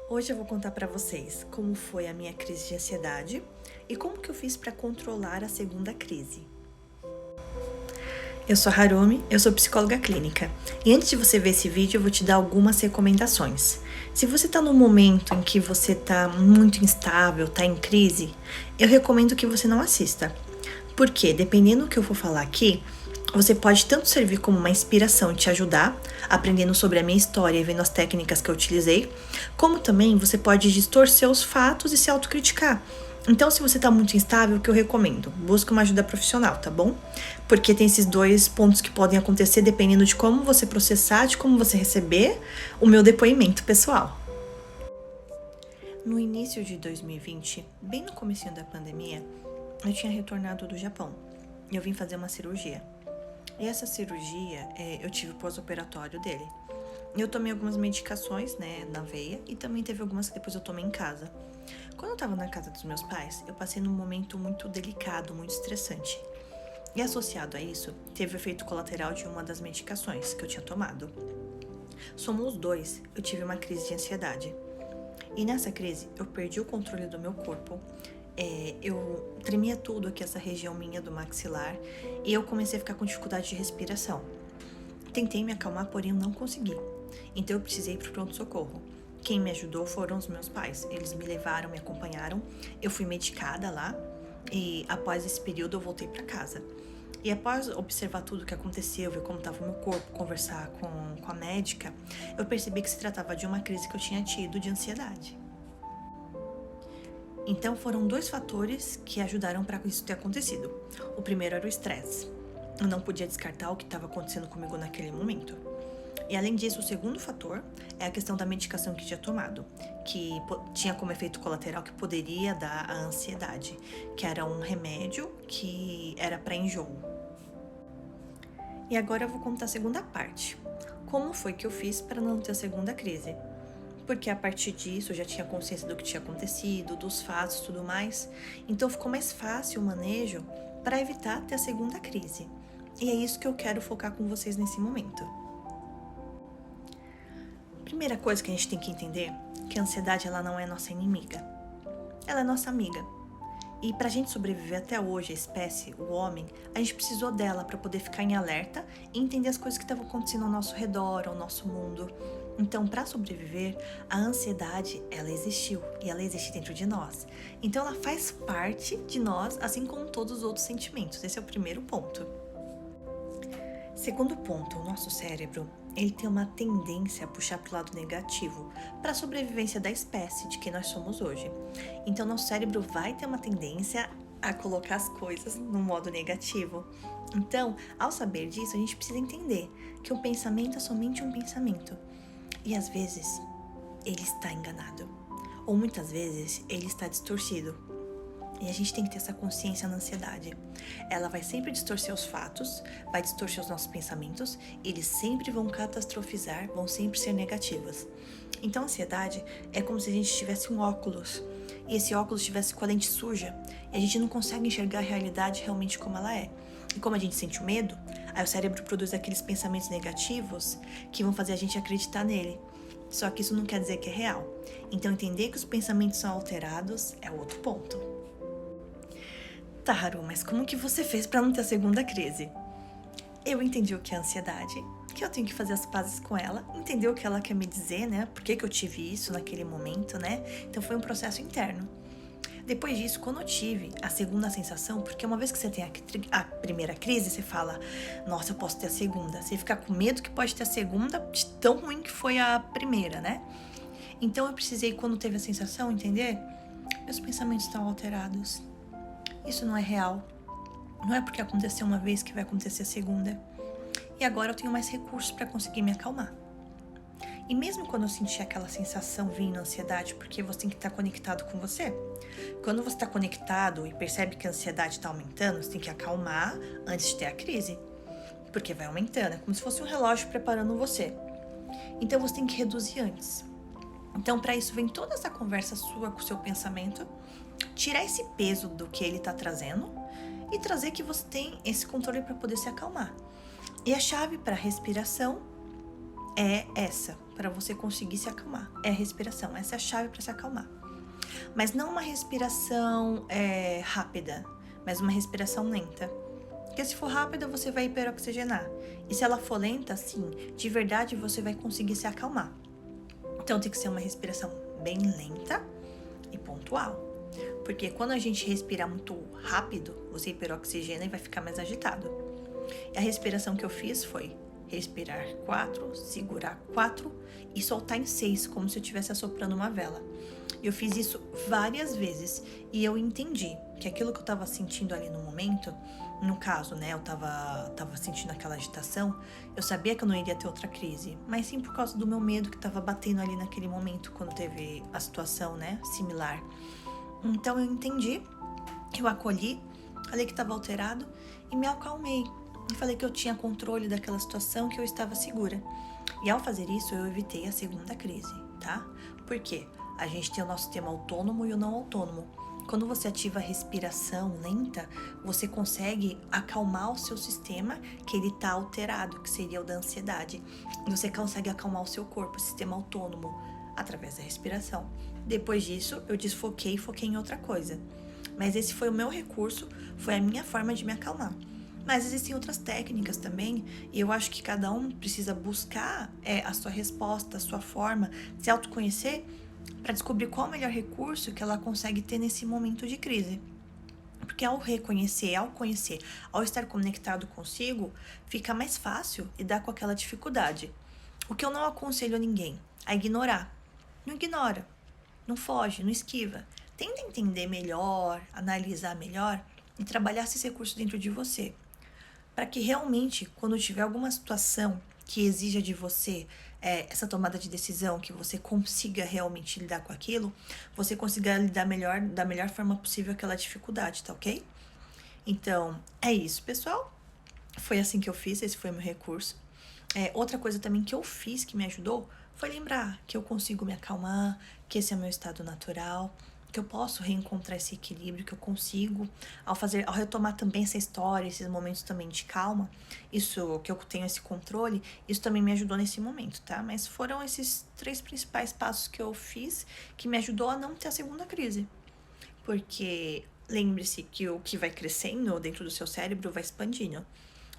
Hoje eu vou contar para vocês como foi a minha crise de ansiedade e como que eu fiz para controlar a segunda crise. Eu sou a Harumi, eu sou psicóloga clínica. E antes de você ver esse vídeo, eu vou te dar algumas recomendações. Se você está num momento em que você está muito instável, está em crise, eu recomendo que você não assista. Porque, dependendo do que eu for falar aqui, você pode tanto servir como uma inspiração e te ajudar, aprendendo sobre a minha história e vendo as técnicas que eu utilizei, como também você pode distorcer os fatos e se autocriticar. Então, se você tá muito instável, o que eu recomendo? Busque uma ajuda profissional, tá bom? Porque tem esses dois pontos que podem acontecer dependendo de como você processar, de como você receber o meu depoimento pessoal. No início de 2020, bem no comecinho da pandemia, eu tinha retornado do Japão. Eu vim fazer uma cirurgia. E essa cirurgia, eu tive o pós-operatório dele. Eu tomei algumas medicações, na veia, e também teve algumas que depois eu tomei em casa. Quando eu tava na casa dos meus pais, eu passei num momento muito delicado, muito estressante. E associado a isso, teve o efeito colateral de uma das medicações que eu tinha tomado. Somos os dois, eu tive uma crise de ansiedade. E nessa crise, eu perdi o controle do meu corpo. Eu tremia tudo aqui, essa região minha do maxilar, e eu comecei a ficar com dificuldade de respiração. Tentei me acalmar, porém não consegui. Então eu precisei ir pro pronto-socorro. Quem me ajudou foram os meus pais. Eles me levaram, me acompanharam. Eu fui medicada lá e após esse período eu voltei para casa. E após observar tudo o que aconteceu, ver como estava o meu corpo, conversar com a médica, eu percebi que se tratava de uma crise que eu tinha tido de ansiedade. Então foram dois fatores que ajudaram para isso ter acontecido. O primeiro era o estresse. Eu não podia descartar o que estava acontecendo comigo naquele momento. E além disso, o segundo fator é a questão da medicação que tinha tomado, que tinha como efeito colateral que poderia dar a ansiedade, que era um remédio que era para enjoo. E agora eu vou contar a segunda parte. Como foi que eu fiz para não ter a segunda crise? Porque a partir disso eu já tinha consciência do que tinha acontecido, dos fatos e tudo mais, então ficou mais fácil o manejo para evitar ter a segunda crise. E é isso que eu quero focar com vocês nesse momento. Primeira coisa que a gente tem que entender é que a ansiedade ela não é nossa inimiga, ela é nossa amiga. E pra gente sobreviver até hoje, a espécie, o homem, a gente precisou dela para poder ficar em alerta e entender as coisas que estavam acontecendo ao nosso redor, ao nosso mundo. Então, para sobreviver, a ansiedade, ela existiu e ela existe dentro de nós. Então, ela faz parte de nós, assim como todos os outros sentimentos. Esse é o primeiro ponto. Segundo ponto, o nosso cérebro, ele tem uma tendência a puxar para o lado negativo, para a sobrevivência da espécie de que nós somos hoje. Então, nosso cérebro vai ter uma tendência a colocar as coisas no modo negativo. Então, ao saber disso, a gente precisa entender que o pensamento é somente um pensamento. E às vezes, ele está enganado. Ou muitas vezes, ele está distorcido. E a gente tem que ter essa consciência na ansiedade. Ela vai sempre distorcer os fatos, vai distorcer os nossos pensamentos, e eles sempre vão catastrofizar, vão sempre ser negativos. Então a ansiedade é como se a gente tivesse um óculos, e esse óculos estivesse com a lente suja, e a gente não consegue enxergar a realidade realmente como ela é. E como a gente sente o medo, aí o cérebro produz aqueles pensamentos negativos que vão fazer a gente acreditar nele. Só que isso não quer dizer que é real. Então entender que os pensamentos são alterados é outro ponto. Tá, Haru, mas como que você fez pra não ter a segunda crise? Eu entendi o que é ansiedade, que eu tenho que fazer as pazes com ela, entender o que ela quer me dizer, por que eu tive isso naquele momento, Então foi um processo interno. Depois disso, quando eu tive a segunda sensação, porque uma vez que você tem a primeira crise, você fala, nossa, eu posso ter a segunda. Você fica com medo que pode ter a segunda, de tão ruim que foi a primeira, Então eu precisei, quando teve a sensação, entender, meus pensamentos estão alterados. Isso não é real. Não é porque aconteceu uma vez que vai acontecer a segunda. E agora eu tenho mais recursos para conseguir me acalmar. E mesmo quando eu senti aquela sensação vindo, ansiedade, porque você tem que estar conectado com você. Quando você está conectado e percebe que a ansiedade está aumentando, você tem que acalmar antes de ter a crise. Porque vai aumentando, é como se fosse um relógio preparando você. Então você tem que reduzir antes. Então para isso vem toda essa conversa sua com o seu pensamento, tirar esse peso do que ele está trazendo e trazer que você tem esse controle para poder se acalmar. E a chave para a respiração é essa, para você conseguir se acalmar. É a respiração, essa é a chave para se acalmar. Mas não uma respiração rápida, mas uma respiração lenta. Porque se for rápida, você vai hiperoxigenar. E se ela for lenta, sim, de verdade você vai conseguir se acalmar. Então tem que ser uma respiração bem lenta e pontual. Porque quando a gente respira muito rápido, você hiperoxigena e vai ficar mais agitado. E a respiração que eu fiz foi respirar 4, segurar 4 e soltar em 6, como se eu estivesse assoprando uma vela. Eu fiz isso várias vezes e eu entendi que aquilo que eu tava sentindo ali no momento, no caso, né, eu tava sentindo aquela agitação, eu sabia que eu não iria ter outra crise, mas sim por causa do meu medo que tava batendo ali naquele momento quando teve a situação, né, similar. Então eu entendi, eu acolhi, falei que estava alterado e me acalmei. E falei que eu tinha controle daquela situação, que eu estava segura. E ao fazer isso, eu evitei a segunda crise, tá? Por quê? A gente tem o nosso sistema autônomo e o não autônomo. Quando você ativa a respiração lenta, você consegue acalmar o seu sistema, que ele tá alterado, que seria o da ansiedade. Você consegue acalmar o seu corpo, o sistema autônomo, através da respiração. Depois disso, eu desfoquei e foquei em outra coisa. Mas esse foi o meu recurso, foi a minha forma de me acalmar. Mas existem outras técnicas também, e eu acho que cada um precisa buscar a sua resposta, a sua forma, se autoconhecer, para descobrir qual é o melhor recurso que ela consegue ter nesse momento de crise. Porque ao reconhecer, ao conhecer, ao estar conectado consigo, fica mais fácil lidar com aquela dificuldade. O que eu não aconselho a ninguém é ignorar. Não ignora, não foge, não esquiva. Tenta entender melhor, analisar melhor e trabalhar esse recurso dentro de você. Para que realmente, quando tiver alguma situação que exija de você essa tomada de decisão, que você consiga realmente lidar com aquilo, você consiga lidar da melhor forma possível aquela dificuldade, tá ok? Então, é isso, pessoal. Foi assim que eu fiz, esse foi meu recurso. Outra coisa também que eu fiz que me ajudou foi lembrar que eu consigo me acalmar, que esse é meu estado natural, que eu posso reencontrar esse equilíbrio, que eu consigo, ao retomar também essa história, esses momentos também de calma, isso que eu tenho esse controle, isso também me ajudou nesse momento, tá? Mas foram esses 3 principais passos que eu fiz que me ajudou a não ter a segunda crise. Porque lembre-se que o que vai crescendo dentro do seu cérebro vai expandindo.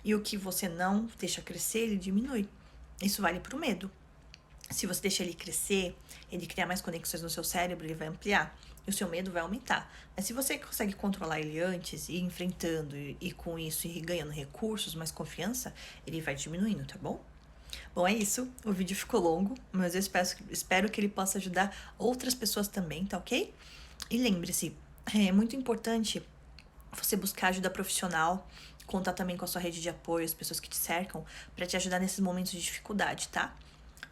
E o que você não deixa crescer, ele diminui. Isso vale para o medo. Se você deixa ele crescer, ele criar mais conexões no seu cérebro, ele vai ampliar. E o seu medo vai aumentar. Mas se você consegue controlar ele antes, e ir enfrentando, e com isso ir ganhando recursos, mais confiança, ele vai diminuindo, tá bom? Bom, é isso. O vídeo ficou longo, mas eu espero que ele possa ajudar outras pessoas também, tá ok? E lembre-se, é muito importante você buscar ajuda profissional, contar também com a sua rede de apoio, as pessoas que te cercam, para te ajudar nesses momentos de dificuldade, tá?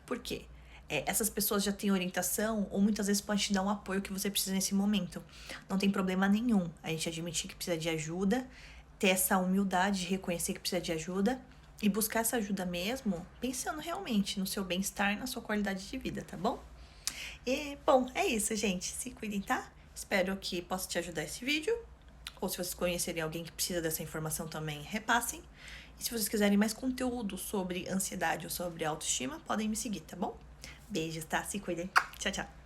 Por quê? Essas pessoas já têm orientação ou muitas vezes podem te dar um apoio que você precisa nesse momento. Não tem problema nenhum a gente admitir que precisa de ajuda, ter essa humildade de reconhecer que precisa de ajuda e buscar essa ajuda mesmo, pensando realmente no seu bem-estar e na sua qualidade de vida, tá bom? E, bom, é isso, gente. Se cuidem, tá? Espero que possa te ajudar esse vídeo. Ou se vocês conhecerem alguém que precisa dessa informação também, repassem. E se vocês quiserem mais conteúdo sobre ansiedade ou sobre autoestima, podem me seguir, tá bom? Beijos, tá? Se cuidem. Tchau, tchau.